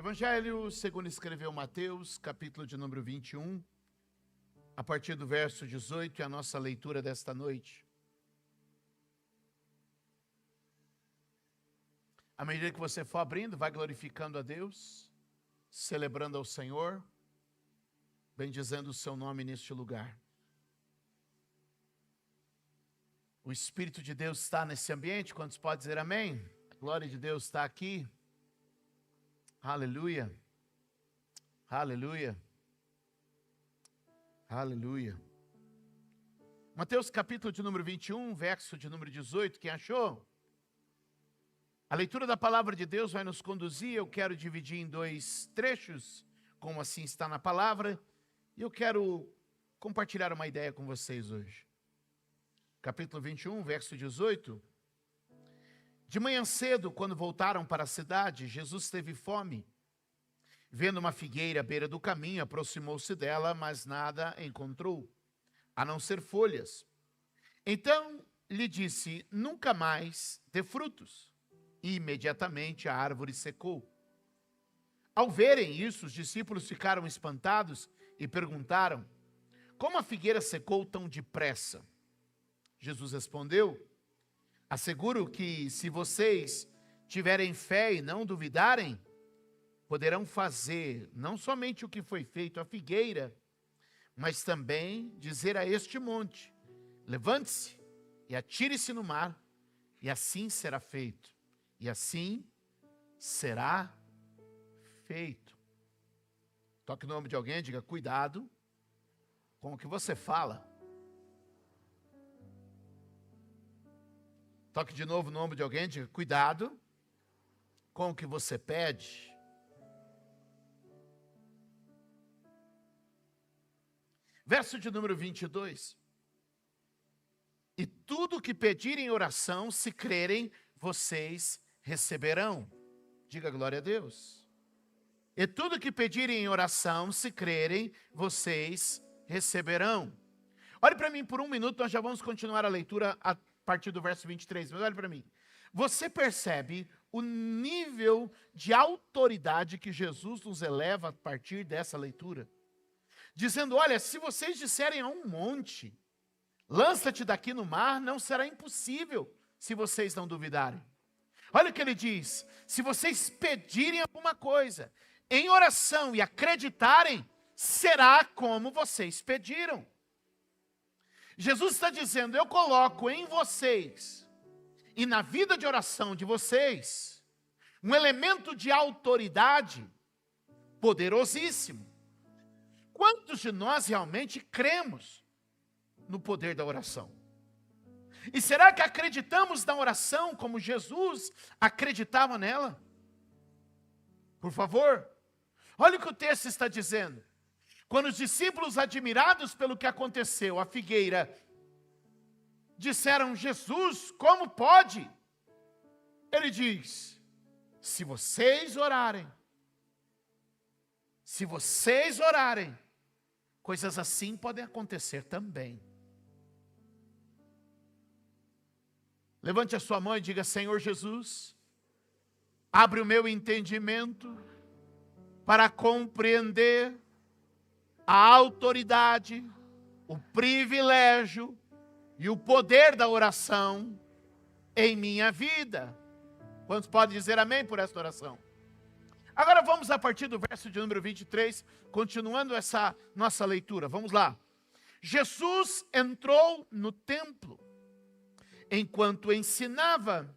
Evangelho segundo escreveu Mateus, capítulo de número 21, a partir do verso 18, é a nossa leitura desta noite. À medida que você for abrindo, vai glorificando a Deus, celebrando ao Senhor, bendizendo o seu nome neste lugar. O Espírito de Deus está nesse ambiente, quantos podem dizer amém? A glória de Deus está aqui. Aleluia, aleluia, aleluia. Mateus capítulo de número 21, verso de número 18, quem achou? A leitura da palavra de Deus vai nos conduzir, eu quero dividir em dois trechos, como assim está na palavra, e eu quero compartilhar uma ideia com vocês hoje. Capítulo 21, verso 18. De manhã cedo, quando voltaram para a cidade, Jesus teve fome. Vendo uma figueira à beira do caminho, aproximou-se dela, mas nada encontrou, a não ser folhas. Então lhe disse, nunca mais dê frutos. E imediatamente a árvore secou. Ao verem isso, os discípulos ficaram espantados e perguntaram, como a figueira secou tão depressa? Jesus respondeu, asseguro que se vocês tiverem fé e não duvidarem, poderão fazer não somente o que foi feito à figueira, mas também dizer a este monte, levante-se e atire-se no mar, e assim será feito. E assim será feito. Toque no ombro de alguém e diga, cuidado com o que você fala. Toque de novo no ombro de alguém e diga, cuidado com o que você pede. Verso de número 22. E tudo o que pedirem em oração, se crerem, vocês receberão. Diga glória a Deus. E tudo o que pedirem em oração, se crerem, vocês receberão. Olhe para mim por um minuto, nós já vamos continuar a leitura a partir do verso 23, mas olhe para mim. Você percebe o nível de autoridade que Jesus nos eleva a partir dessa leitura? Dizendo, olha, se vocês disserem a um monte, lança-te daqui no mar, não será impossível se vocês não duvidarem. Olha o que ele diz, se vocês pedirem alguma coisa, em oração e acreditarem, será como vocês pediram. Jesus está dizendo, eu coloco em vocês e na vida de oração de vocês um elemento de autoridade poderosíssimo. Quantos de nós realmente cremos no poder da oração? E será que acreditamos na oração como Jesus acreditava nela? Por favor, olha o que o texto está dizendo. Quando os discípulos, admirados pelo que aconteceu, a figueira, disseram, Jesus, como pode? Ele diz, se vocês orarem, coisas assim podem acontecer também. Levante a sua mão e diga, Senhor Jesus, abre o meu entendimento para compreender a autoridade, o privilégio e o poder da oração em minha vida. Quantos podem dizer amém por esta oração? Agora vamos a partir do verso de número 23, continuando essa nossa leitura. Vamos lá. Jesus entrou no templo. Enquanto ensinava,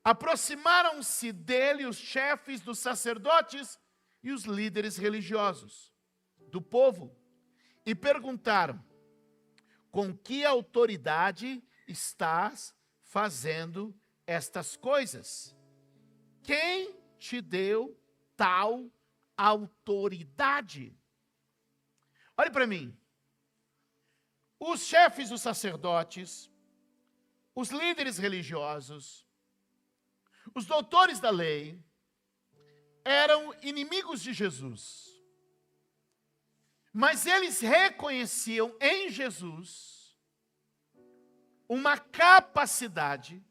aproximaram-se dele os chefes dos sacerdotes e os líderes religiosos do povo e perguntaram, com que autoridade estás fazendo estas coisas? Quem te deu tal autoridade? Olhe para mim. Os chefes dos sacerdotes, os líderes religiosos, os doutores da lei, eram inimigos de Jesus. Mas eles reconheciam em Jesus uma capacidade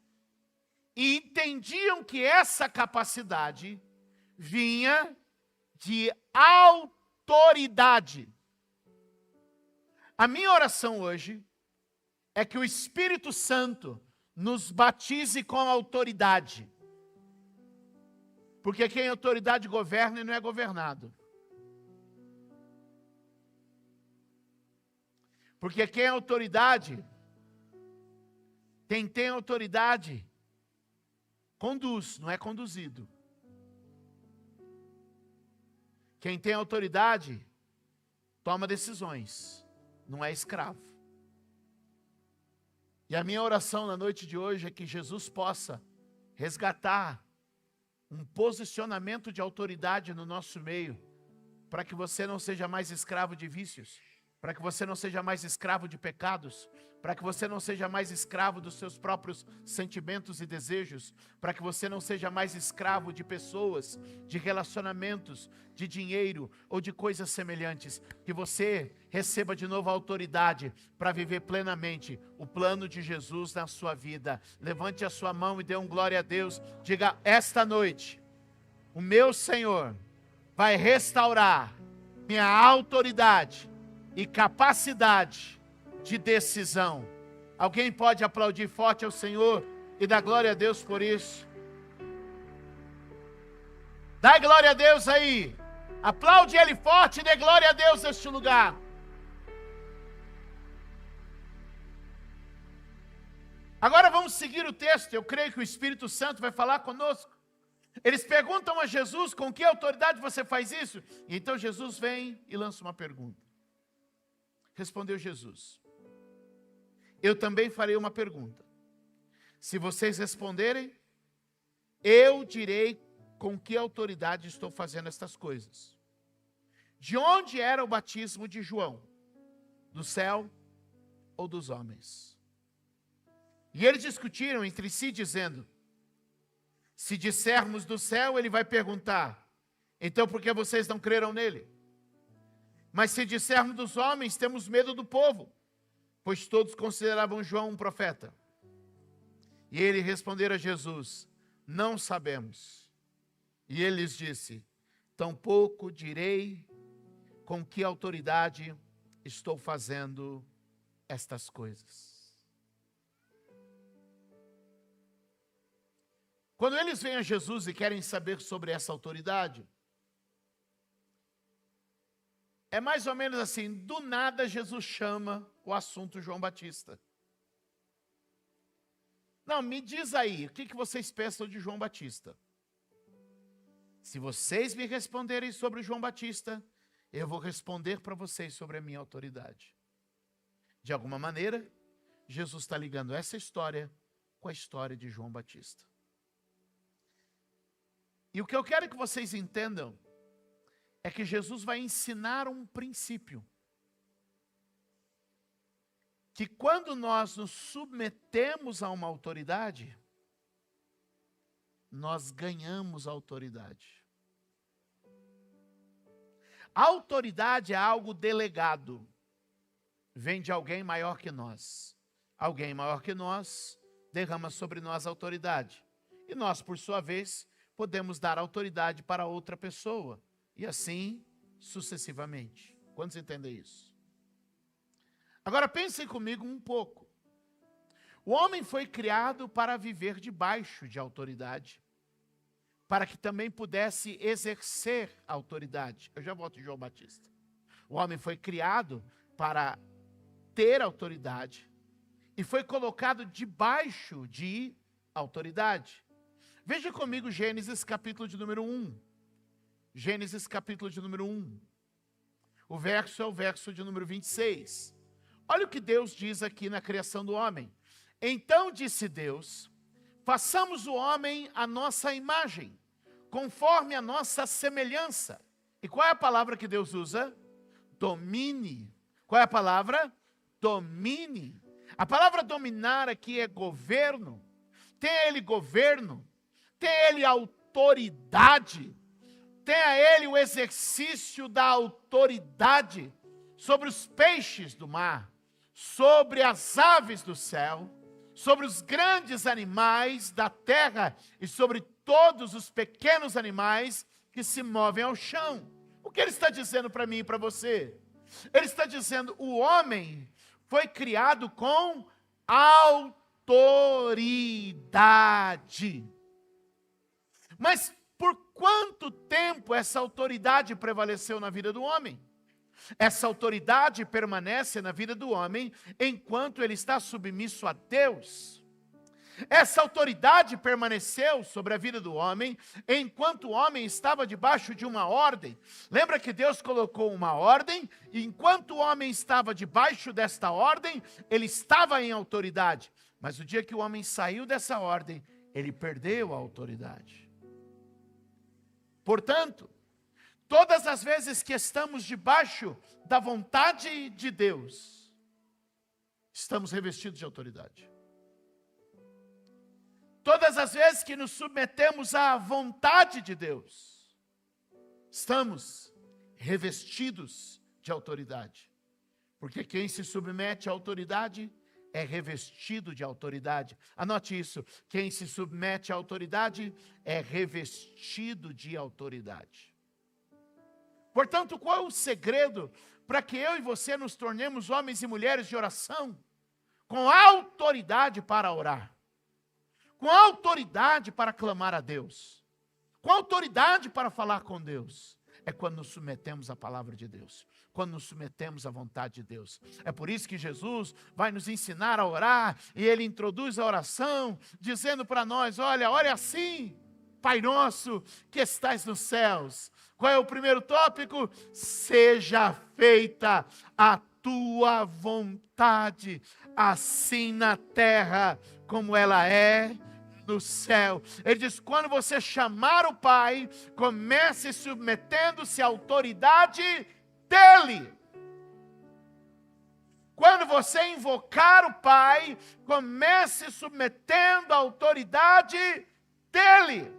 e entendiam que essa capacidade vinha de autoridade. A minha oração hoje é que o Espírito Santo nos batize com autoridade. Porque quem é autoridade governa e não é governado. Porque quem é autoridade, quem tem autoridade, conduz, não é conduzido. Quem tem autoridade, toma decisões, não é escravo. E a minha oração na noite de hoje é que Jesus possa resgatar um posicionamento de autoridade no nosso meio, para que você não seja mais escravo de vícios, para que você não seja mais escravo de pecados, para que você não seja mais escravo dos seus próprios sentimentos e desejos, para que você não seja mais escravo de pessoas, de relacionamentos, de dinheiro ou de coisas semelhantes, que você receba de novo a autoridade para viver plenamente o plano de Jesus na sua vida. Levante a sua mão e dê um glória a Deus. Diga: esta noite, o meu Senhor vai restaurar minha autoridade e capacidade de decisão. Alguém pode aplaudir forte ao Senhor e dar glória a Deus por isso? Dá glória a Deus aí. Aplaude Ele forte e dê glória a Deus neste lugar. Agora vamos seguir o texto. Eu creio que o Espírito Santo vai falar conosco. Eles perguntam a Jesus: com que autoridade você faz isso? E então Jesus vem e lança uma pergunta. Respondeu Jesus: eu também farei uma pergunta. Se vocês responderem, eu direi com que autoridade estou fazendo estas coisas. De onde era o batismo de João? Do céu ou dos homens? E eles discutiram entre si, dizendo: se dissermos do céu, ele vai perguntar: então por que vocês não creram nele? Mas se dissermos dos homens, temos medo do povo, pois todos consideravam João um profeta. E ele respondeu a Jesus: não sabemos. E ele lhes disse: tampouco direi com que autoridade estou fazendo estas coisas. Quando eles vêm a Jesus e querem saber sobre essa autoridade, é mais ou menos assim: do nada Jesus chama o assunto João Batista. Não, me diz aí, o que vocês pensam de João Batista? Se vocês me responderem sobre João Batista, eu vou responder para vocês sobre a minha autoridade. De alguma maneira, Jesus está ligando essa história com a história de João Batista. E o que eu quero que vocês entendam é que Jesus vai ensinar um princípio. Que quando nós nos submetemos a uma autoridade, nós ganhamos autoridade. A autoridade é algo delegado. Vem de alguém maior que nós. Alguém maior que nós derrama sobre nós autoridade. E nós, por sua vez, podemos dar autoridade para outra pessoa. E assim, sucessivamente. Quantos entendem isso? Agora pensem comigo um pouco. O homem foi criado para viver debaixo de autoridade, para que também pudesse exercer autoridade. Eu já volto em João Batista. O homem foi criado para ter autoridade e foi colocado debaixo de autoridade. Veja comigo Gênesis capítulo de número 1. Gênesis capítulo de número 1. O verso é o verso de número 26. Olha o que Deus diz aqui na criação do homem. Então disse Deus: façamos o homem à nossa imagem, conforme a nossa semelhança. E qual é a palavra que Deus usa? Domine. Qual é a palavra? Domine. A palavra dominar aqui é governo. Tenha ele governo, tenha ele autoridade, tenha ele o exercício da autoridade sobre os peixes do mar, sobre as aves do céu, sobre os grandes animais da terra e sobre todos os pequenos animais que se movem ao chão. O que ele está dizendo para mim e para você? Ele está dizendo, o homem foi criado com autoridade. Mas por quanto tempo essa autoridade prevaleceu na vida do homem? Essa autoridade permanece na vida do homem enquanto ele está submisso a Deus. Essa autoridade permaneceu sobre a vida do homem enquanto o homem estava debaixo de uma ordem. Lembra que Deus colocou uma ordem, e enquanto o homem estava debaixo desta ordem, ele estava em autoridade. Mas o dia que o homem saiu dessa ordem, ele perdeu a autoridade. Portanto, todas as vezes que estamos debaixo da vontade de Deus, estamos revestidos de autoridade. Todas as vezes que nos submetemos à vontade de Deus, estamos revestidos de autoridade. Porque quem se submete à autoridade é revestido de autoridade. Anote isso, quem se submete à autoridade é revestido de autoridade. Portanto, qual é o segredo para que eu e você nos tornemos homens e mulheres de oração? Com autoridade para orar. Com autoridade para clamar a Deus, com autoridade para falar com Deus, é quando nos submetemos à palavra de Deus, quando nos submetemos à vontade de Deus. É por isso que Jesus vai nos ensinar a orar, e Ele introduz a oração, dizendo para nós, olha, ore assim, Pai nosso que estais nos céus. Qual é o primeiro tópico? Seja feita a tua vontade, assim na terra como ela é no céu. Ele diz, quando você chamar o Pai, comece submetendo-se à autoridade dEle. Quando você invocar o Pai, comece submetendo à autoridade dEle.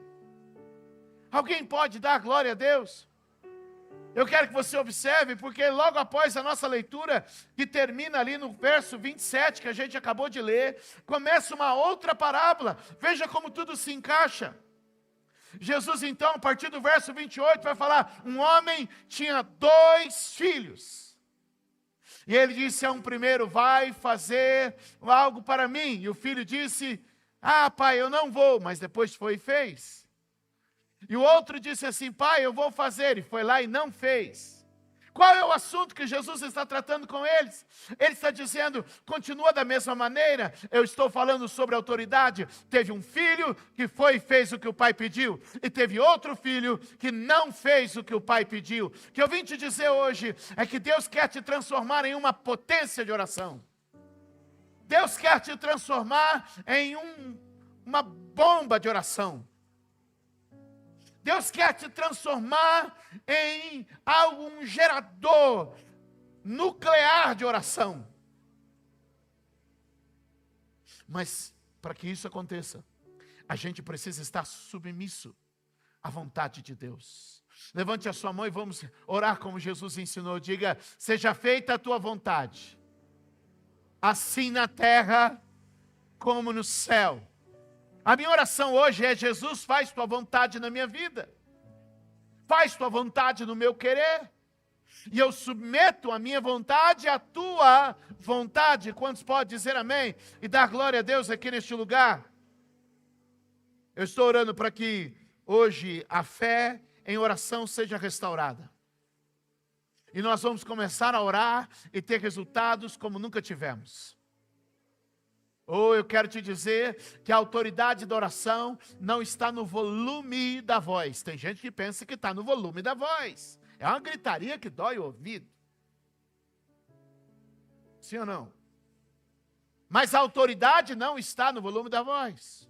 Alguém pode dar glória a Deus? Eu quero que você observe, porque logo após a nossa leitura, que termina ali no verso 27, que a gente acabou de ler, começa uma outra parábola. Veja como tudo se encaixa. Jesus então, a partir do verso 28, vai falar, um homem tinha 2 filhos. E ele disse a um primeiro, vai fazer algo para mim. E o filho disse, pai, eu não vou, mas depois foi e fez. E o outro disse assim, pai, eu vou fazer, e foi lá e não fez. Qual é o assunto que Jesus está tratando com eles? Ele está dizendo, continua da mesma maneira, eu estou falando sobre autoridade. Teve um filho que foi e fez o que o pai pediu, e teve outro filho que não fez o que o pai pediu. O que eu vim te dizer hoje é que Deus quer te transformar em uma potência de oração. Deus quer te transformar em uma bomba de oração. Deus quer te transformar em um gerador nuclear de oração. Mas, para que isso aconteça, a gente precisa estar submisso à vontade de Deus. Levante a sua mão e vamos orar como Jesus ensinou. Diga, seja feita a tua vontade, assim na terra como no céu. A minha oração hoje é, Jesus, faz tua vontade na minha vida. Faz tua vontade no meu querer. E eu submeto a minha vontade à tua vontade. Quantos podem dizer amém? E dar glória a Deus aqui neste lugar? Eu estou orando para que hoje a fé em oração seja restaurada. E nós vamos começar a orar e ter resultados como nunca tivemos. Eu quero te dizer que a autoridade da oração não está no volume da voz. Tem gente que pensa que está no volume da voz. É uma gritaria que dói o ouvido. Sim ou não? Mas a autoridade não está no volume da voz.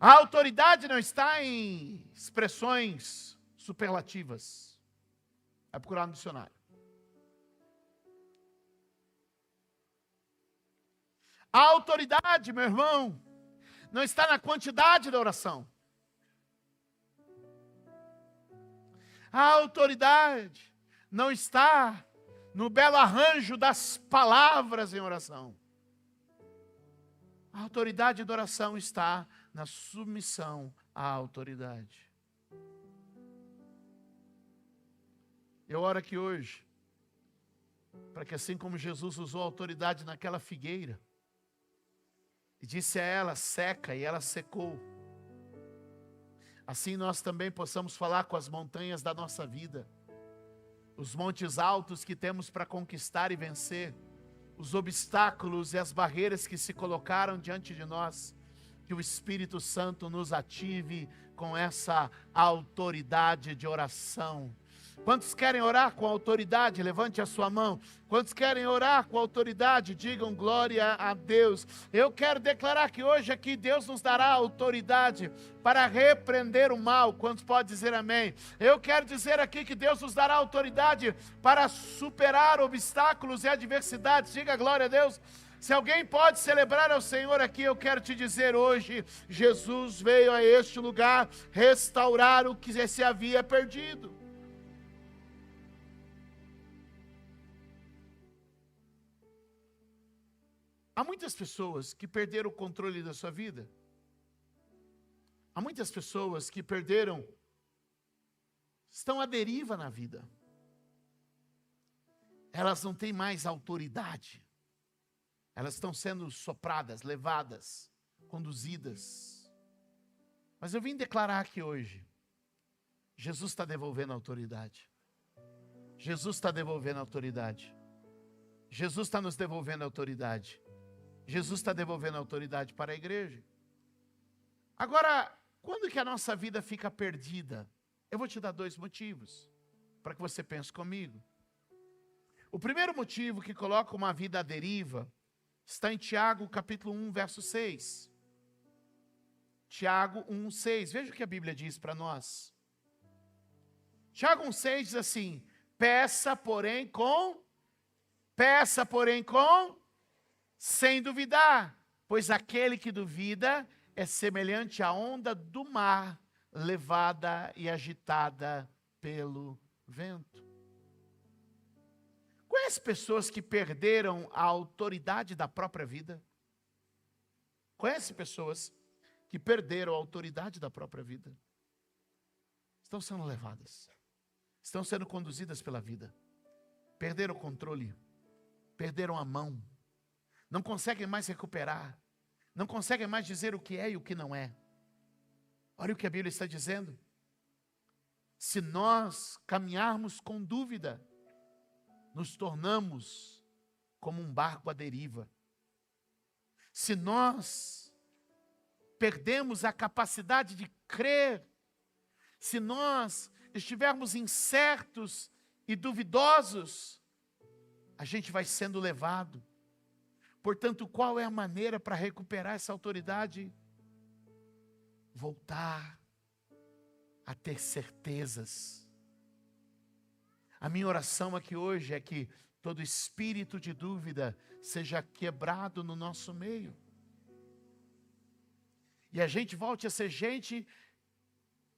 A autoridade não está em expressões superlativas. Vai procurar no dicionário. A autoridade, meu irmão, não está na quantidade da oração. A autoridade não está no belo arranjo das palavras em oração. A autoridade da oração está na submissão à autoridade. Eu oro aqui hoje, para que assim como Jesus usou a autoridade naquela figueira, e disse a ela, seca, e ela secou, assim nós também possamos falar com as montanhas da nossa vida, os montes altos que temos para conquistar e vencer, os obstáculos e as barreiras que se colocaram diante de nós, que o Espírito Santo nos ative com essa autoridade de oração. Quantos querem orar com autoridade? Levante a sua mão. Quantos querem orar com autoridade? Digam glória a Deus. Eu quero declarar que hoje aqui Deus nos dará autoridade para repreender o mal. Quantos podem dizer amém? Eu quero dizer aqui que Deus nos dará autoridade para superar obstáculos e adversidades. Diga glória a Deus. Se alguém pode celebrar ao Senhor aqui, eu quero te dizer hoje, Jesus veio a este lugar restaurar o que se havia perdido. Há muitas pessoas que perderam o controle da sua vida. Há muitas pessoas que estão à deriva na vida. Elas não têm mais autoridade. Elas estão sendo sopradas, levadas, conduzidas. Mas eu vim declarar aqui hoje, Jesus está devolvendo a autoridade. Jesus está devolvendo a autoridade. Jesus está nos devolvendo a autoridade. Jesus está devolvendo a autoridade para a igreja. Agora, quando que a nossa vida fica perdida? Eu vou te dar 2 motivos, para que você pense comigo. O primeiro motivo que coloca uma vida à deriva, está em Tiago capítulo 1, verso 6. Tiago 1, 6. Veja o que a Bíblia diz para nós. Tiago 1, 6 diz assim, peça, porém, sem duvidar, pois aquele que duvida é semelhante à onda do mar, levada e agitada pelo vento. Conhece pessoas que perderam a autoridade da própria vida? Conhece pessoas que perderam a autoridade da própria vida? Estão sendo levadas, estão sendo conduzidas pela vida, perderam o controle, perderam a mão, não conseguem mais recuperar, não conseguem mais dizer o que é e o que não é. Olha o que a Bíblia está dizendo. Se nós caminharmos com dúvida, nos tornamos como um barco à deriva. Se nós perdemos a capacidade de crer, se nós estivermos incertos e duvidosos, a gente vai sendo levado. Portanto, qual é a maneira para recuperar essa autoridade? Voltar a ter certezas. A minha oração aqui hoje é que todo espírito de dúvida seja quebrado no nosso meio. E a gente volte a ser gente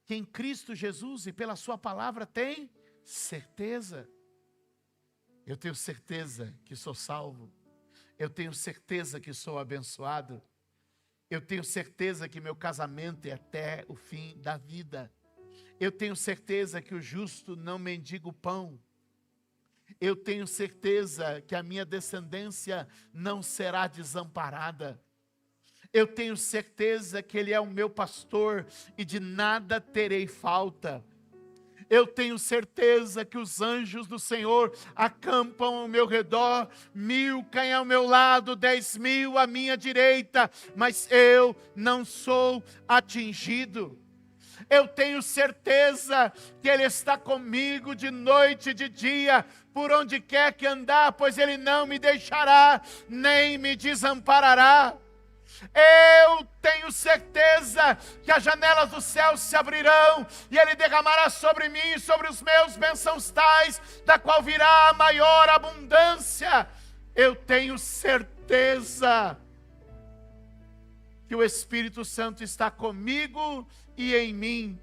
que em Cristo Jesus e pela sua palavra tem certeza. Eu tenho certeza que sou salvo. Eu tenho certeza que sou abençoado. Eu tenho certeza que meu casamento é até o fim da vida. Eu tenho certeza que o justo não mendiga o pão. Eu tenho certeza que a minha descendência não será desamparada. Eu tenho certeza que Ele é o meu pastor e de nada terei falta. Eu tenho certeza que os anjos do Senhor acampam ao meu redor, 1000 caem ao meu lado, 10.000 à minha direita, mas eu não sou atingido. Eu tenho certeza que Ele está comigo de noite e de dia, por onde quer que andar, pois Ele não me deixará, nem me desamparará. Eu tenho certeza que as janelas do céu se abrirão e Ele derramará sobre mim e sobre os meus bênçãos tais, da qual virá a maior abundância. Eu tenho certeza que o Espírito Santo está comigo e em mim.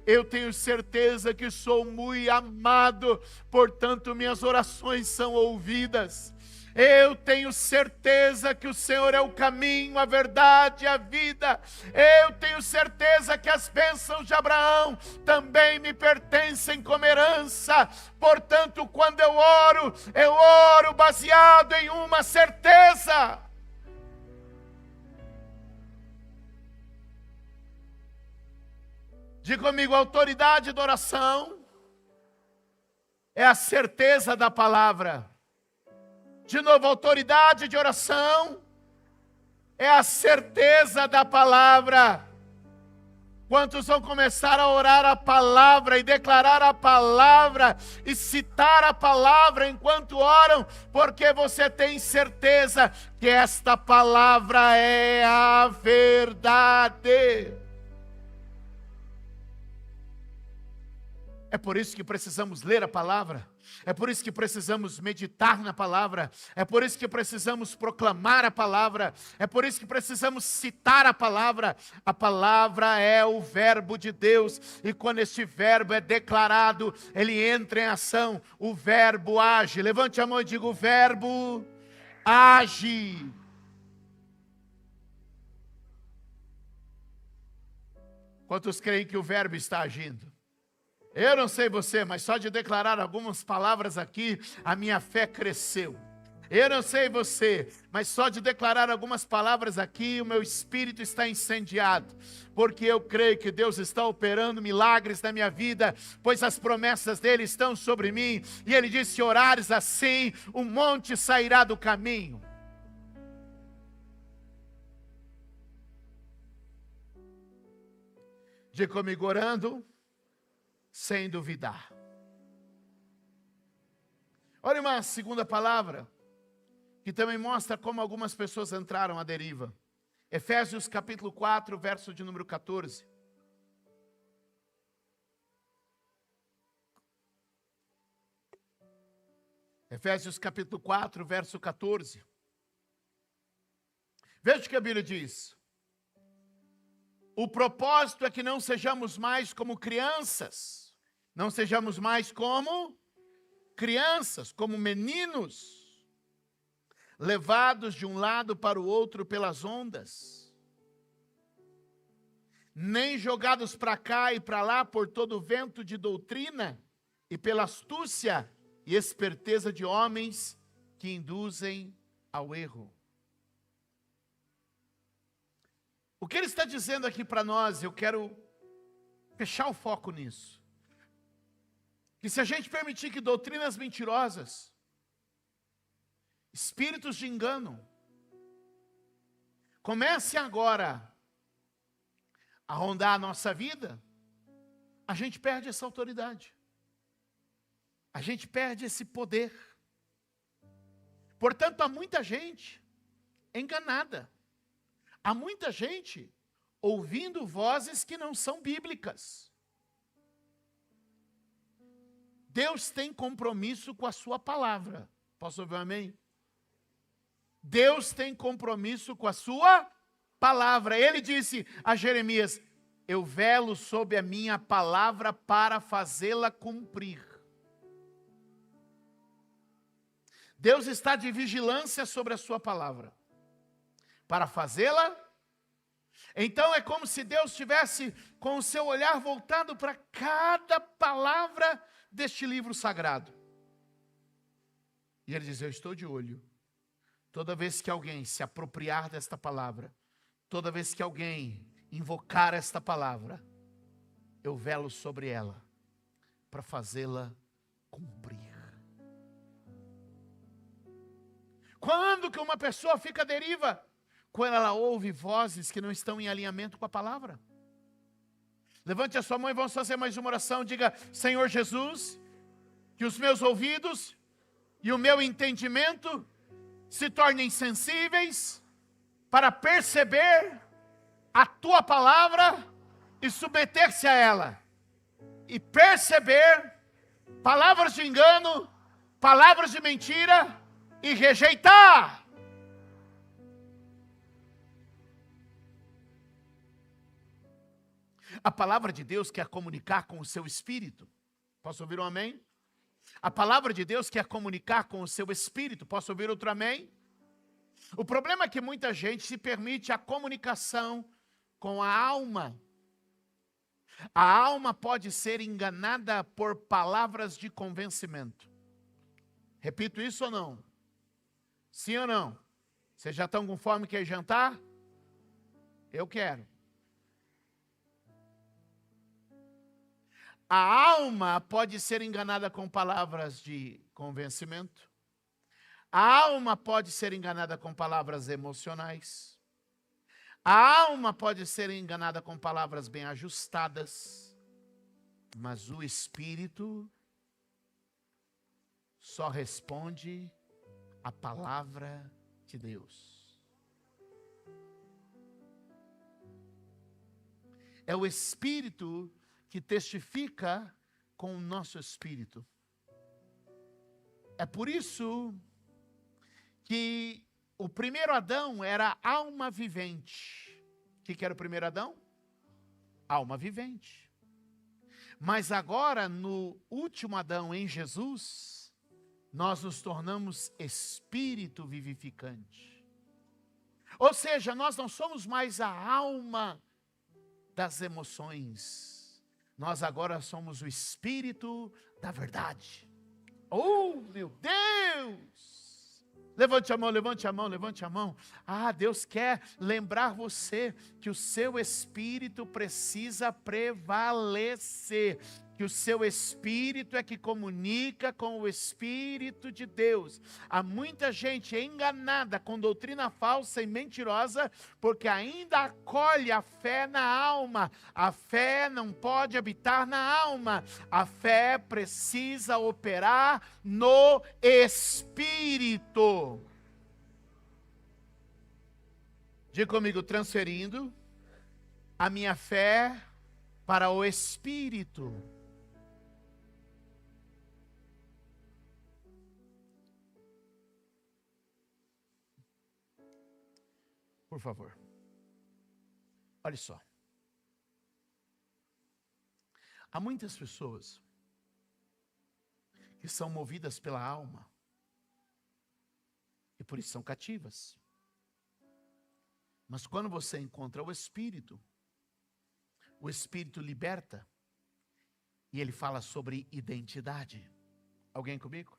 Eu tenho certeza que sou muito amado, portanto minhas orações são ouvidas. Eu tenho certeza que o Senhor é o caminho, a verdade e a vida. Eu tenho certeza que as bênçãos de Abraão também me pertencem como herança. Portanto, quando eu oro baseado em uma certeza. Diga comigo, a autoridade da oração é a certeza da palavra. De novo, a autoridade de oração é a certeza da palavra. Quantos vão começar a orar a palavra e declarar a palavra e citar a palavra enquanto oram, porque você tem certeza que esta palavra é a verdade. É por isso que precisamos ler a palavra. É por isso que precisamos meditar na palavra. É por isso que precisamos proclamar a palavra. É por isso que precisamos citar a palavra. A palavra é o verbo de Deus. E quando este verbo é declarado, ele entra em ação. O verbo age. Levante a mão e diga: o verbo age. Quantos creem que o verbo está agindo? Eu não sei você, mas só de declarar algumas palavras aqui, a minha fé cresceu. Eu não sei você, mas só de declarar algumas palavras aqui, o meu espírito está incendiado. Porque eu creio que Deus está operando milagres na minha vida, pois as promessas dele estão sobre mim. E ele disse: se orares assim, o monte sairá do caminho. Diga comigo, orando sem duvidar. Olha uma segunda palavra, que também mostra como algumas pessoas entraram à deriva. Efésios capítulo 4, verso de número 14. Efésios capítulo 4, verso 14. Veja o que a Bíblia diz. O propósito é que não sejamos mais como crianças. Não sejamos mais como crianças, como meninos, levados de um lado para o outro pelas ondas, nem jogados para cá e para lá por todo o vento de doutrina e pela astúcia e esperteza de homens que induzem ao erro. O que ele está dizendo aqui para nós, eu quero fechar o foco nisso. Que se a gente permitir que doutrinas mentirosas, espíritos de engano, comecem agora a rondar a nossa vida, a gente perde essa autoridade. A gente perde esse poder. Portanto, há muita gente enganada. Há muita gente ouvindo vozes que não são bíblicas. Deus tem compromisso com a sua palavra. Posso ouvir um amém? Deus tem compromisso com a sua palavra. Ele disse a Jeremias: eu velo sobre a minha palavra para fazê-la cumprir. Deus está de vigilância sobre a sua palavra para fazê-la. Então é como se Deus estivesse com o seu olhar voltado para cada palavra deste livro sagrado. E ele diz: eu estou de olho. Toda vez que alguém se apropriar desta palavra, toda vez que alguém invocar esta palavra, eu velo sobre ela para fazê-la cumprir. Quando que uma pessoa fica à deriva? Quando ela ouve vozes que não estão em alinhamento com a palavra. Levante a sua mão e vamos fazer mais uma oração. Diga: Senhor Jesus, que os meus ouvidos e o meu entendimento se tornem sensíveis para perceber a tua palavra e submeter-se a ela. E perceber palavras de engano, palavras de mentira e rejeitar. A palavra de Deus quer comunicar com o seu espírito. Posso ouvir um amém? A palavra de Deus quer comunicar com o seu espírito. Posso ouvir outro amém? O problema é que muita gente se permite a comunicação com a alma. A alma pode ser enganada por palavras de convencimento. Repito isso ou não? Sim ou não? Vocês já estão com fome, quer jantar? Eu quero. A alma pode ser enganada com palavras de convencimento. A alma pode ser enganada com palavras emocionais. A alma pode ser enganada com palavras bem ajustadas. Mas o espírito só responde a palavra de Deus. É o espírito que testifica com o nosso espírito. É por isso que o primeiro Adão era alma vivente. O que era o primeiro Adão? Alma vivente. Mas agora, no último Adão, em Jesus, nós nos tornamos espírito vivificante. Ou seja, nós não somos mais a alma das emoções. Nós agora somos o espírito da verdade. Oh, meu Deus! Levante a mão, levante a mão, levante a mão. Ah, Deus quer lembrar você que o seu espírito precisa prevalecer. Que o seu espírito é que comunica com o Espírito de Deus. Há muita gente enganada com doutrina falsa e mentirosa, porque ainda acolhe a fé na alma. A fé não pode habitar na alma. A fé precisa operar no Espírito. Diga comigo, transferindo a minha fé para o Espírito. Por favor. Olha só. Há muitas pessoas que são movidas pela alma e por isso são cativas. Mas quando você encontra o Espírito liberta e ele fala sobre identidade. Alguém comigo?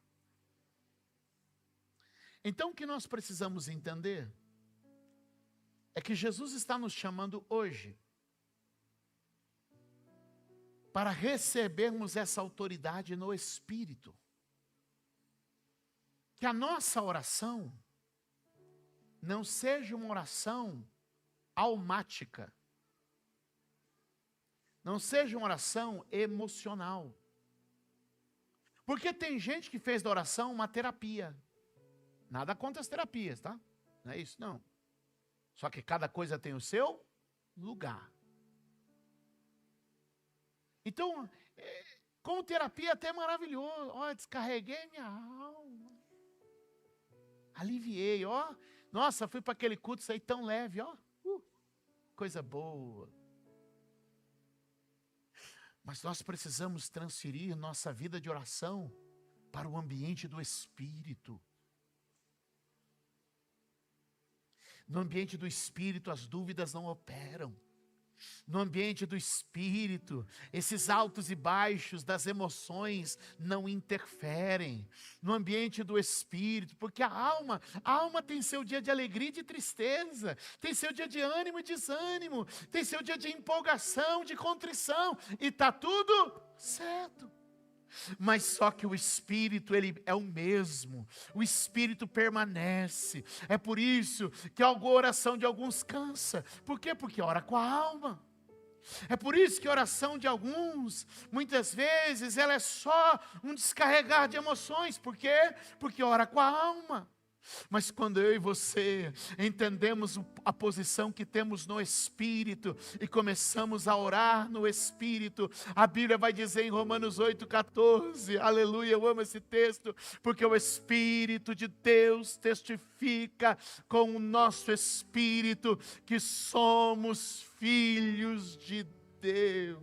Então o que nós precisamos entender é que Jesus está nos chamando hoje para recebermos essa autoridade no Espírito. Que a nossa oração não seja uma oração almática. Não seja uma oração emocional. Porque tem gente que fez da oração uma terapia. Nada contra as terapias, tá? Não é isso, não. Só que cada coisa tem o seu lugar. Então, como terapia até é maravilhoso. Ó, descarreguei minha alma. Aliviei, ó. Nossa, fui para aquele culto, saí tão leve, ó. Coisa boa. Mas nós precisamos transferir nossa vida de oração para o ambiente do Espírito. No ambiente do Espírito, as dúvidas não operam. No ambiente do Espírito, esses altos e baixos das emoções não interferem. No ambiente do Espírito, porque a alma tem seu dia de alegria e de tristeza, tem seu dia de ânimo e desânimo, tem seu dia de empolgação, de contrição, e está tudo certo. Mas só que o Espírito, ele é o mesmo, o Espírito permanece. É por isso que a oração de alguns cansa. Por quê? Porque ora com a alma. É por isso que a oração de alguns, muitas vezes, ela é só um descarregar de emoções. Por quê? Porque ora com a alma. Mas quando eu e você entendemos a posição que temos no Espírito e começamos a orar no Espírito, a Bíblia vai dizer em Romanos 8,14, aleluia, eu amo esse texto, porque o Espírito de Deus testifica com o nosso Espírito que somos filhos de Deus.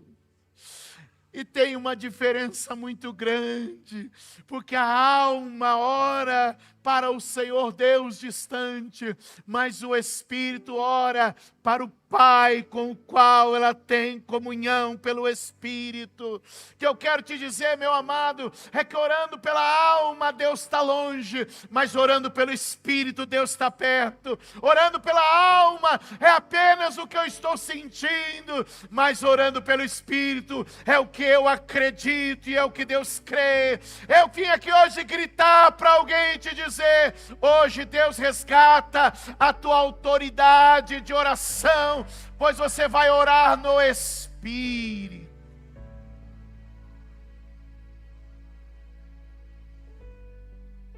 E tem uma diferença muito grande, porque a alma ora para o Senhor Deus distante, mas o Espírito ora para o Pai com o qual ela tem comunhão pelo Espírito. Que eu quero te dizer, meu amado, é que orando pela alma Deus está longe, mas orando pelo Espírito Deus está perto. Orando pela alma é apenas o que eu estou sentindo, mas orando pelo Espírito é o que eu acredito e é o que Deus crê. Eu vim aqui hoje gritar para alguém e te dizer: hoje Deus resgata a tua autoridade de oração, pois você vai orar no Espírito.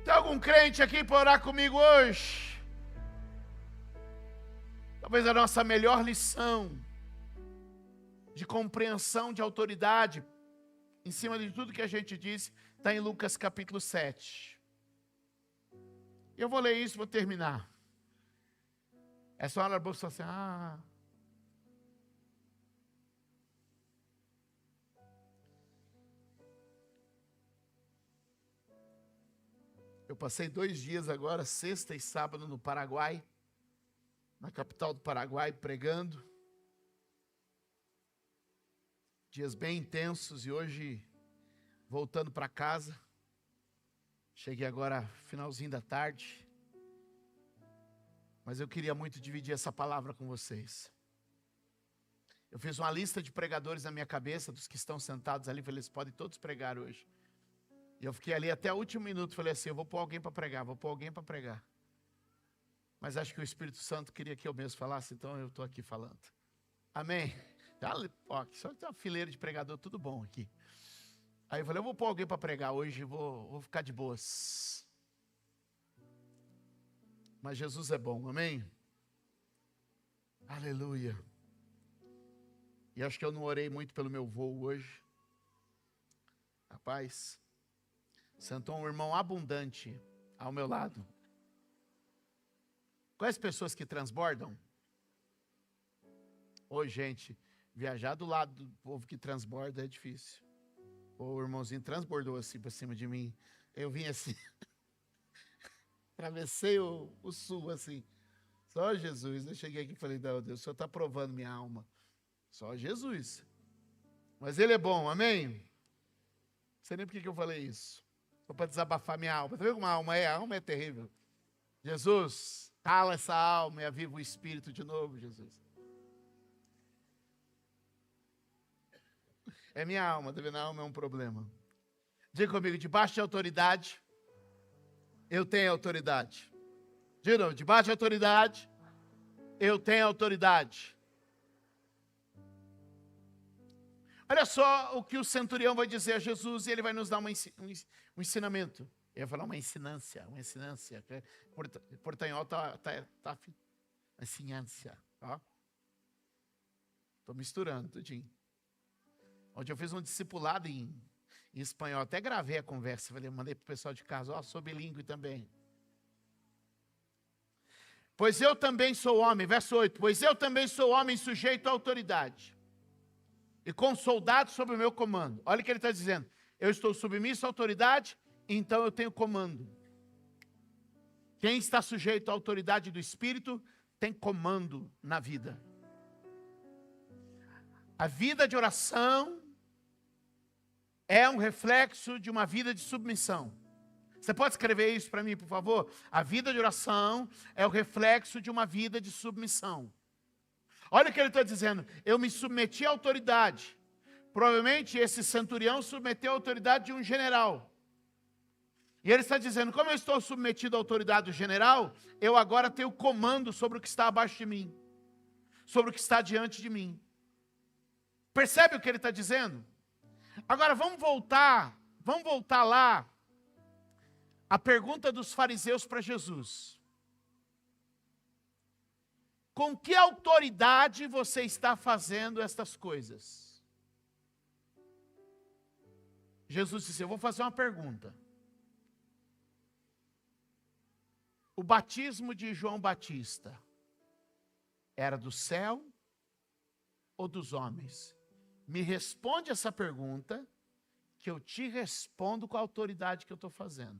Tem algum crente aqui para orar comigo hoje? Talvez a nossa melhor lição de compreensão de autoridade, em cima de tudo que a gente disse, está em Lucas capítulo 7. Eu vou ler isso e vou terminar. É só a bolsa assim, Eu passei 2 dias agora, sexta e sábado, no Paraguai, na capital do Paraguai, pregando. Dias bem intensos e hoje, voltando para casa, cheguei agora finalzinho da tarde, mas eu queria muito dividir essa palavra com vocês. Eu fiz uma lista de pregadores na minha cabeça, dos que estão sentados ali, falei, eles podem todos pregar hoje. E eu fiquei ali até o último minuto, falei assim, eu vou pôr alguém para pregar, Mas acho que o Espírito Santo queria que eu mesmo falasse, então eu estou aqui falando. Amém? Só tem uma fileira de pregador, tudo bom aqui. Aí eu falei, eu vou pôr alguém para pregar hoje, vou ficar de boas. Mas Jesus é bom, amém? Aleluia. E acho que eu não orei muito pelo meu voo hoje. Rapaz, sentou um irmão abundante ao meu lado. Conhece pessoas que transbordam? Ô, gente, viajar do lado do povo que transborda é difícil. O irmãozinho transbordou assim por cima de mim. Eu vim assim, atravessei o sul assim. Só Jesus. Eu cheguei aqui e falei, não, Deus, o Senhor está provando minha alma. Só Jesus. Mas Ele é bom, amém? Não sei nem por que eu falei isso. Só para desabafar minha alma. Está vendo como a alma é? A alma é terrível. Jesus, cala essa alma e aviva o Espírito de novo, Jesus. É minha alma, tá vendo? A alma é um problema. Diga comigo, debaixo de autoridade, eu tenho autoridade. Diga de novo, debaixo de autoridade, eu tenho autoridade. Olha só o que o centurião vai dizer a Jesus, e ele vai nos dar um ensinamento. Eu ia falar uma ensinância. Portanhol tá ensinância, ó. Estou misturando tudinho. Ontem eu fiz um discipulado em espanhol, até gravei a conversa, mandei para o pessoal de casa, sou bilíngue também. Pois eu também sou homem, verso 8, pois eu também sou homem sujeito à autoridade, e com soldados sob o meu comando. Olha o que ele está dizendo, eu estou submisso à autoridade, então eu tenho comando. Quem está sujeito à autoridade do Espírito, tem comando na vida. A vida de oração é um reflexo de uma vida de submissão. Você pode escrever isso para mim, por favor? A vida de oração é o reflexo de uma vida de submissão. Olha o que ele está dizendo. Eu me submeti à autoridade. Provavelmente esse centurião submeteu a autoridade de um general. E ele está dizendo, como eu estou submetido à autoridade do general, eu agora tenho comando sobre o que está abaixo de mim. Sobre o que está diante de mim. Percebe o que ele está dizendo? Agora vamos voltar lá a pergunta dos fariseus para Jesus. Com que autoridade você está fazendo estas coisas? Jesus disse, eu vou fazer uma pergunta. O batismo de João Batista era do céu ou dos homens? Me responde essa pergunta, que eu te respondo com a autoridade que eu estou fazendo.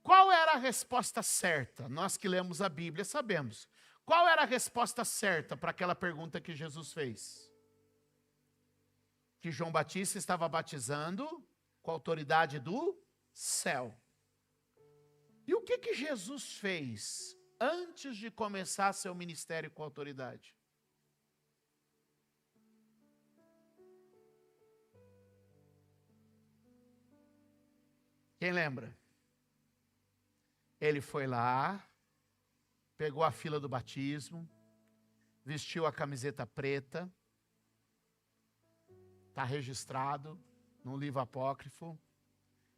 Qual era a resposta certa? Nós que lemos a Bíblia sabemos. Qual era a resposta certa para aquela pergunta que Jesus fez? Que João Batista estava batizando com a autoridade do céu. E o que Jesus fez antes de começar seu ministério com autoridade? Quem lembra? Ele foi lá, pegou a fila do batismo, vestiu a camiseta preta, está registrado num livro apócrifo,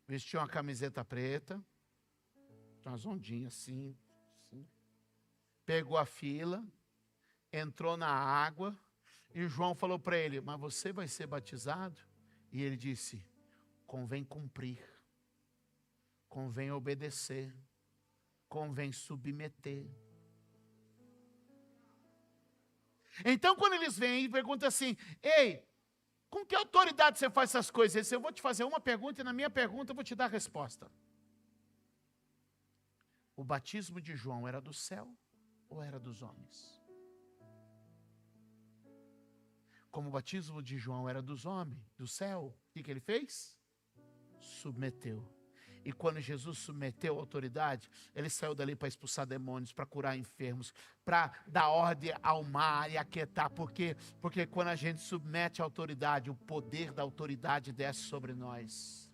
vestiu uma camiseta preta, umas ondinhas assim, pegou a fila, entrou na água, e João falou para ele, mas você vai ser batizado? E ele disse, convém cumprir, convém obedecer, convém submeter. Então, quando eles vêm e perguntam assim, ei, com que autoridade você faz essas coisas? Ele disse, eu vou te fazer uma pergunta e na minha pergunta eu vou te dar a resposta. O batismo de João era do céu ou era dos homens? Como o batismo de João era dos homens, do céu, o que ele fez? Submeteu. E quando Jesus submeteu a autoridade, ele saiu dali para expulsar demônios, para curar enfermos, para dar ordem ao mar e aquietar. Por quê? Porque quando a gente submete a autoridade, o poder da autoridade desce sobre nós.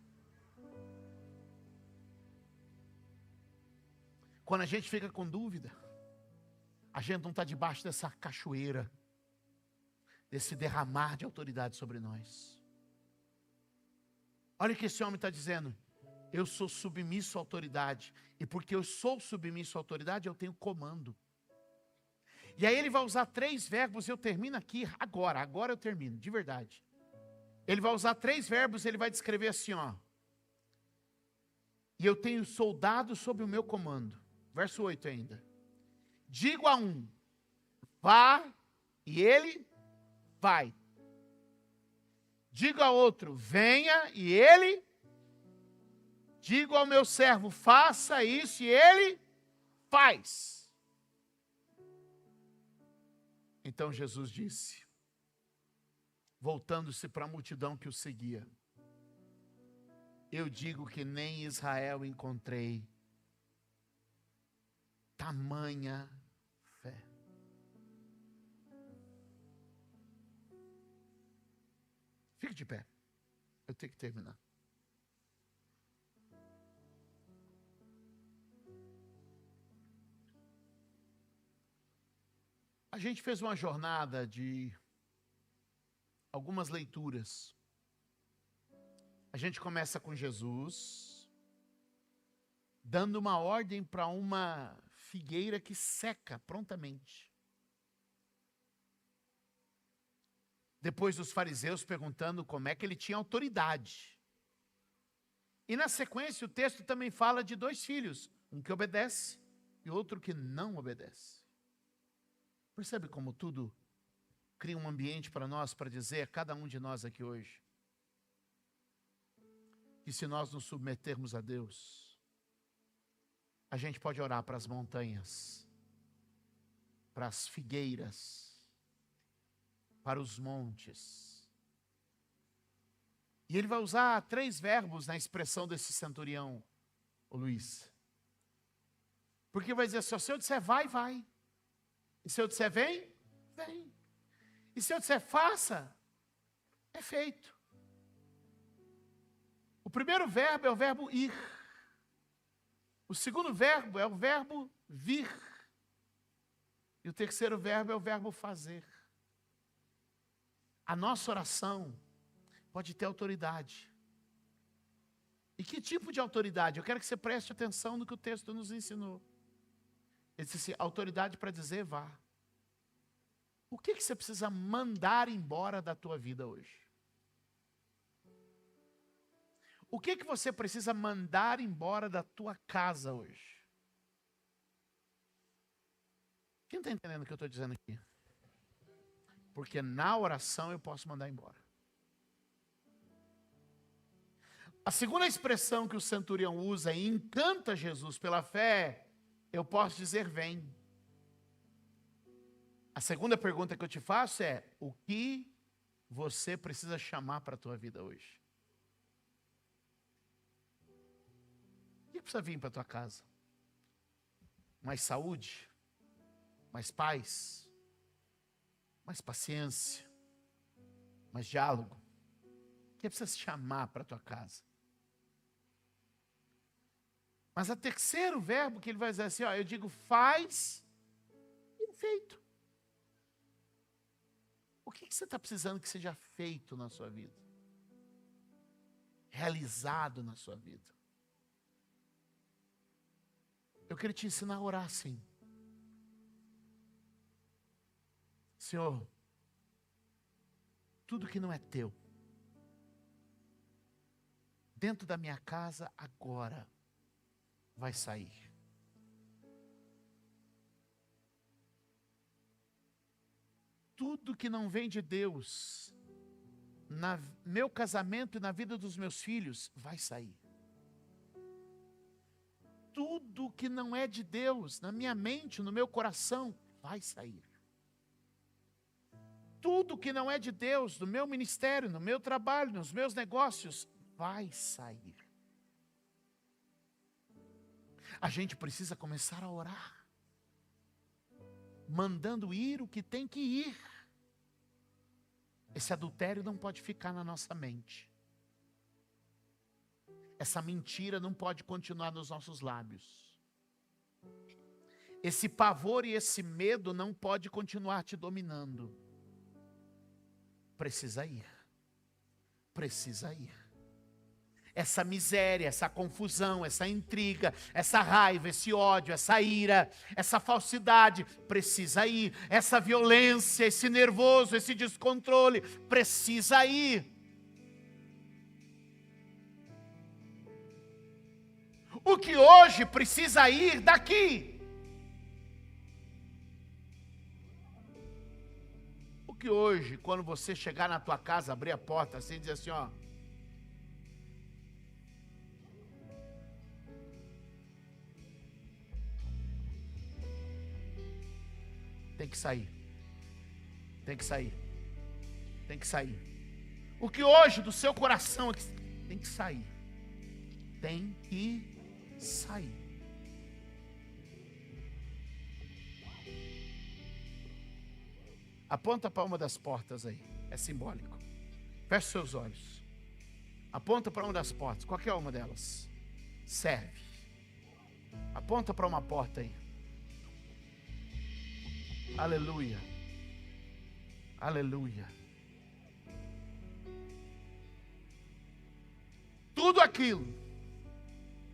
Quando a gente fica com dúvida, a gente não está debaixo dessa cachoeira, desse derramar de autoridade sobre nós. Olha o que esse homem está dizendo. Eu sou submisso à autoridade. E porque eu sou submisso à autoridade, eu tenho comando. E aí ele vai usar 3 verbos, eu termino aqui agora eu termino, de verdade. Ele vai usar 3 verbos, ele vai descrever assim, ó. E eu tenho soldados sob o meu comando. Verso 8 ainda. Digo a um, vá, e ele vai. Digo a outro, venha, e ele digo ao meu servo, faça isso, e ele faz. Então Jesus disse, voltando-se para a multidão que o seguia, eu digo que nem em Israel encontrei tamanha fé. Fique de pé, eu tenho que terminar. A gente fez uma jornada de algumas leituras. A gente começa com Jesus, dando uma ordem para uma figueira que seca prontamente. Depois dos fariseus perguntando como é que ele tinha autoridade. E na sequência o texto também fala de 2 filhos, um que obedece e outro que não obedece. Percebe como tudo cria um ambiente para nós, para dizer a cada um de nós aqui hoje, que se nós nos submetermos a Deus, a gente pode orar para as montanhas, para as figueiras, para os montes. E ele vai usar 3 verbos na expressão desse centurião, o Luiz. Porque vai dizer assim, se eu disser vai, vai. E se eu disser vem, vem. E se eu disser faça, é feito. O primeiro verbo é o verbo ir. O segundo verbo é o verbo vir. E o terceiro verbo é o verbo fazer. A nossa oração pode ter autoridade. E que tipo de autoridade? Eu quero que você preste atenção no que o texto nos ensinou. Ele disse, autoridade para dizer vá. O que você precisa mandar embora da tua vida hoje? O que você precisa mandar embora da tua casa hoje? Quem está entendendo o que eu estou dizendo aqui? Porque na oração eu posso mandar embora. A segunda expressão que o centurião usa e encanta Jesus pela fé, eu posso dizer vem. A segunda pergunta que eu te faço é, o que você precisa chamar para a tua vida hoje? O que precisa vir para a tua casa? Mais saúde? Mais paz? Mais paciência? Mais diálogo? O que precisa chamar para a tua casa? Mas o terceiro verbo que ele vai dizer assim, ó, eu digo faz e é feito. O que você está precisando que seja feito na sua vida? Realizado na sua vida? Eu queria te ensinar a orar assim. Senhor, tudo que não é teu, dentro da minha casa agora, vai sair. Tudo que não vem de Deus, no meu casamento e na vida dos meus filhos, vai sair. Tudo que não é de Deus, na minha mente, no meu coração, vai sair. Tudo que não é de Deus, no meu ministério, no meu trabalho, nos meus negócios, vai sair. A gente precisa começar a orar, mandando ir o que tem que ir. Esse adultério não pode ficar na nossa mente. Essa mentira não pode continuar nos nossos lábios. Esse pavor e esse medo não pode continuar te dominando. Precisa ir. Precisa ir. Essa miséria, essa confusão, essa intriga, essa raiva, esse ódio, essa ira, essa falsidade, precisa ir. Essa violência, esse nervoso, esse descontrole, precisa ir. O que hoje precisa ir daqui? O que hoje, quando você chegar na tua casa, abrir a porta assim e dizer assim, ó, tem que sair. Tem que sair. Tem que sair. O que hoje do seu coração tem que sair. Tem que sair. Aponta para uma das portas aí. É simbólico. Feche seus olhos. Aponta para uma das portas. Qualquer uma delas. Serve. Aponta para uma porta aí. Aleluia. Aleluia. Tudo aquilo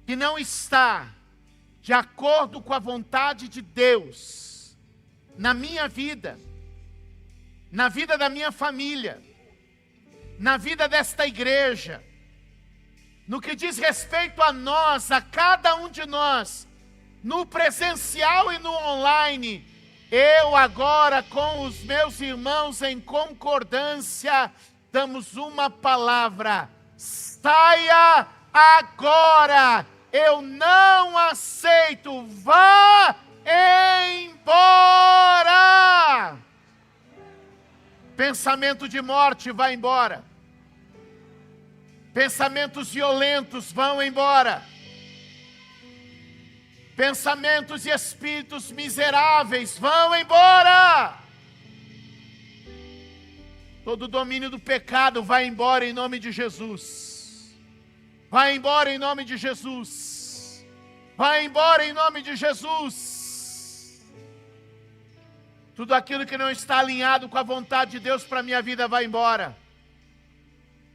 que não está de acordo com a vontade de Deus na minha vida, na vida da minha família, na vida desta igreja, no que diz respeito a nós, a cada um de nós, no presencial e no online, eu agora com os meus irmãos em concordância, damos uma palavra: saia agora, eu não aceito, vá embora. Pensamento de morte, vai embora. Pensamentos violentos, vão embora. Pensamentos e espíritos miseráveis, vão embora. Todo domínio do pecado vai embora em nome de Jesus. Vai embora em nome de Jesus. Vai embora em nome de Jesus. Tudo aquilo que não está alinhado com a vontade de Deus para a minha vida vai embora.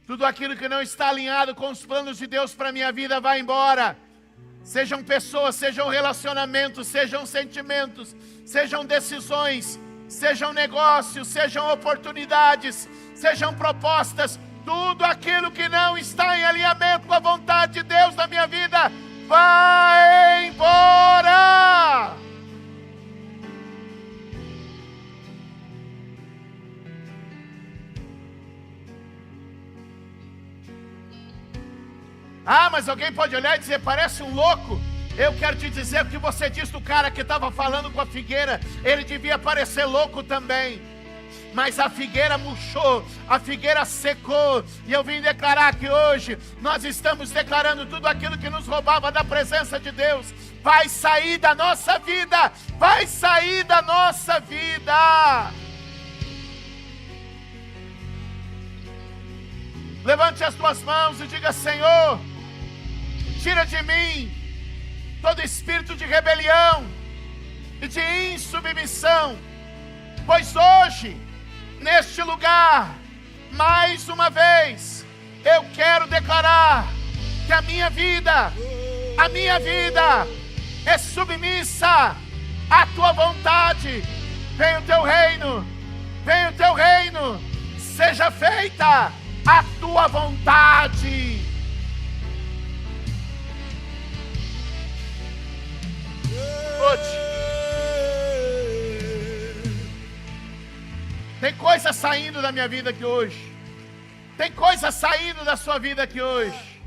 Tudo aquilo que não está alinhado com os planos de Deus para a minha vida vai embora. Sejam pessoas, sejam relacionamentos, sejam sentimentos, sejam decisões, sejam negócios, sejam oportunidades, sejam propostas, tudo aquilo que não está em alinhamento com a vontade de Deus na minha vida, vai embora. Ah, mas alguém pode olhar e dizer, parece um louco. Eu quero te dizer o que você disse do cara que estava falando com a figueira. Ele devia parecer louco também. Mas a figueira murchou, a figueira secou. E eu vim declarar que hoje nós estamos declarando tudo aquilo que nos roubava da presença de Deus. Vai sair da nossa vida, vai sair da nossa vida. Levante as tuas mãos e diga, Senhor, tira de mim todo espírito de rebelião e de insubmissão, pois hoje, neste lugar, mais uma vez, eu quero declarar que a minha vida é submissa à tua vontade. Venha o teu reino, seja feita a tua vontade. Tem coisa saindo da minha vida aqui hoje. Tem coisa saindo da sua vida aqui hoje.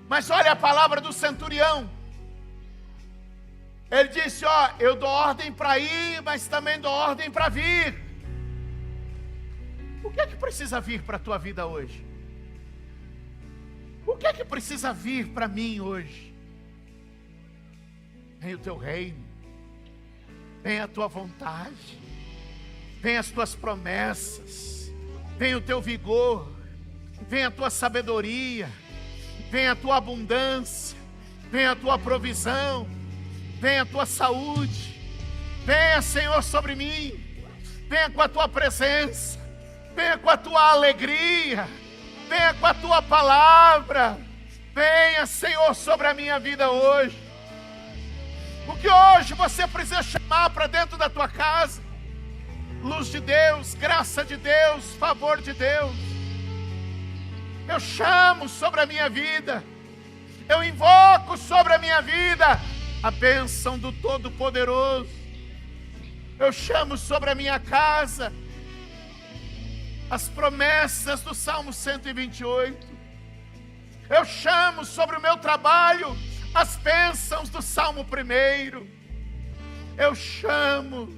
Mas olha a palavra do centurião. Ele disse, ó, eu dou ordem para ir, mas também dou ordem para vir. O que é que precisa vir para a tua vida hoje? O que é que precisa vir para mim hoje? Vem o teu reino, vem a tua vontade, vem as tuas promessas, vem o teu vigor, vem a tua sabedoria, vem a tua abundância, vem a tua provisão, vem a tua saúde. Venha, Senhor, sobre mim, venha com a tua presença, venha com a tua alegria, venha com a tua palavra. Venha, Senhor, sobre a minha vida hoje. O que hoje você precisa chamar para dentro da tua casa? Luz de Deus, graça de Deus, favor de Deus. Eu chamo sobre a minha vida, eu invoco sobre a minha vida a bênção do Todo-Poderoso. Eu chamo sobre a minha casa as promessas do Salmo 128. Eu chamo sobre o meu trabalho as bênçãos do Salmo 1. Eu chamo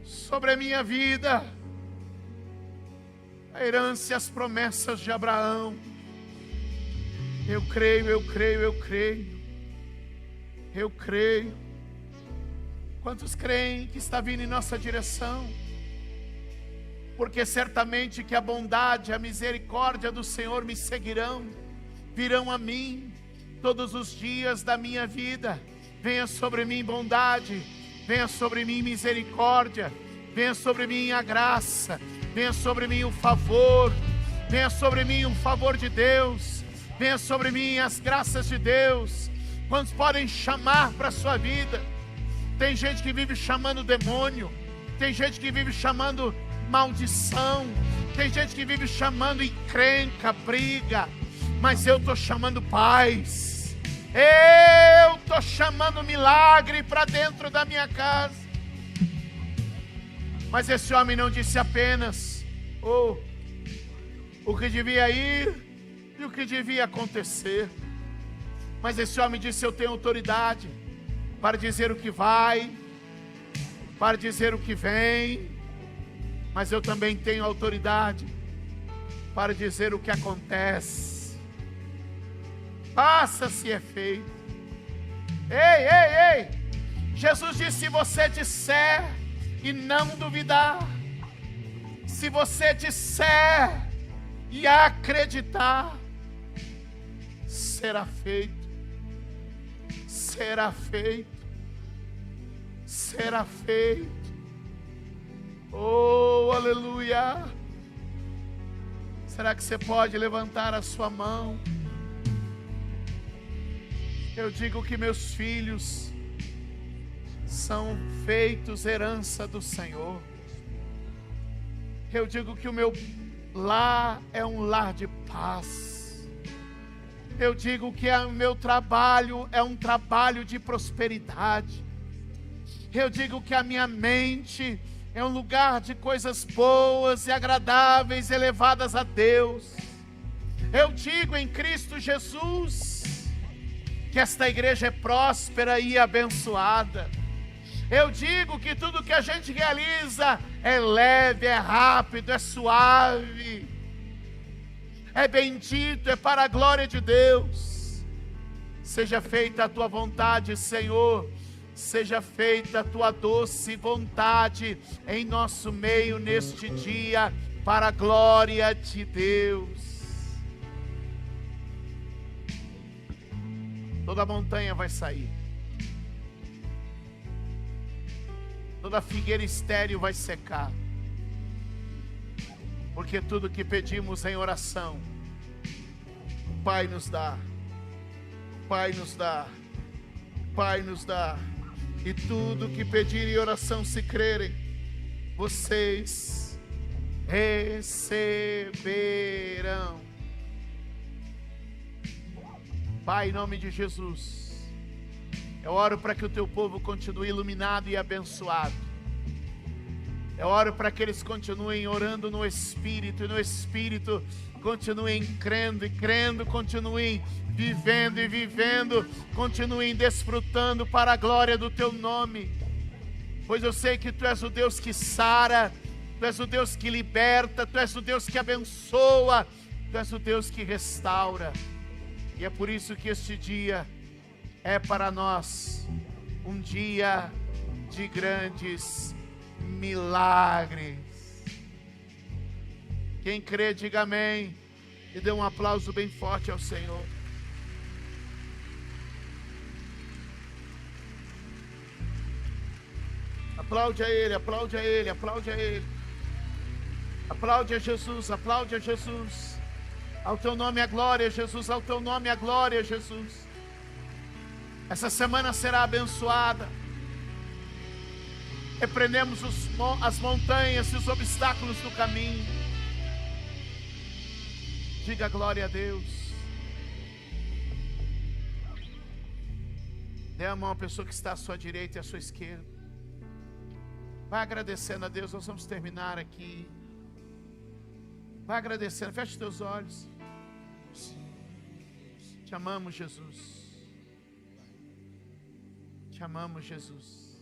sobre a minha vida a herança e as promessas de Abraão. Eu creio, eu creio, eu creio. Eu creio. Quantos creem que está vindo em nossa direção? Porque certamente que a bondade, a misericórdia do Senhor me seguirão, virão a mim todos os dias da minha vida. Venha sobre mim bondade, venha sobre mim misericórdia, venha sobre mim a graça, venha sobre mim o favor, venha sobre mim o favor de Deus, venha sobre mim as graças de Deus. Quantos podem chamar para a sua vida? Tem gente que vive chamando demônio, tem gente que vive chamando maldição, tem gente que vive chamando encrenca, briga, mas eu estou chamando paz, eu estou chamando milagre para dentro da minha casa. Mas esse homem não disse apenas o que devia ir e o que devia acontecer, mas esse homem disse, eu tenho autoridade para dizer o que vai, para dizer o que vem, mas eu também tenho autoridade para dizer o que acontece. Faça-se efeito. Ei, Jesus disse, se você disser e não duvidar, se você disser e acreditar, será feito, será feito, será feito. Oh, aleluia. Será que você pode levantar a sua mão? Eu digo que meus filhos são feitos herança do Senhor. Eu digo que o meu lar é um lar de paz. Eu digo que o meu trabalho é um trabalho de prosperidade. Eu digo que a minha mente é um lugar de coisas boas e agradáveis, elevadas a Deus. Eu digo em Cristo Jesus que esta igreja é próspera e abençoada. Eu digo que tudo que a gente realiza é leve, é rápido, é suave, é bendito, é para a glória de Deus. Seja feita a tua vontade, Senhor. Seja feita a tua doce vontade em nosso meio neste dia, para a glória de Deus. Toda montanha vai sair. Toda figueira estéril vai secar. Porque tudo que pedimos em oração, o Pai nos dá. O Pai nos dá. O Pai nos dá. E tudo que pedirem em oração, se crerem, vocês receberão. Pai, em nome de Jesus, eu oro para que o teu povo continue iluminado e abençoado. Eu oro para que eles continuem orando no Espírito, e no Espírito continuem crendo, e crendo, continuem vivendo e vivendo, continuem desfrutando para a glória do teu nome. Pois eu sei que tu és o Deus que sara, tu és o Deus que liberta, tu és o Deus que abençoa, tu és o Deus que restaura. E é por isso que este dia é para nós um dia de grandes milagres. Quem crê, diga amém e dê um aplauso bem forte ao Senhor. Aplaude a Ele, aplaude a Ele, aplaude a Ele. Aplaude a Jesus, aplaude a Jesus. Ao teu nome a glória, Jesus, ao teu nome a glória, Jesus. Essa semana será abençoada. Repreendemos as montanhas e os obstáculos do caminho. Diga glória a Deus. Dê a mão à pessoa que está à sua direita e à sua esquerda. Vai agradecendo a Deus, nós vamos terminar aqui. Vai agradecendo, feche os teus olhos. Te amamos, Jesus. Te amamos, Jesus.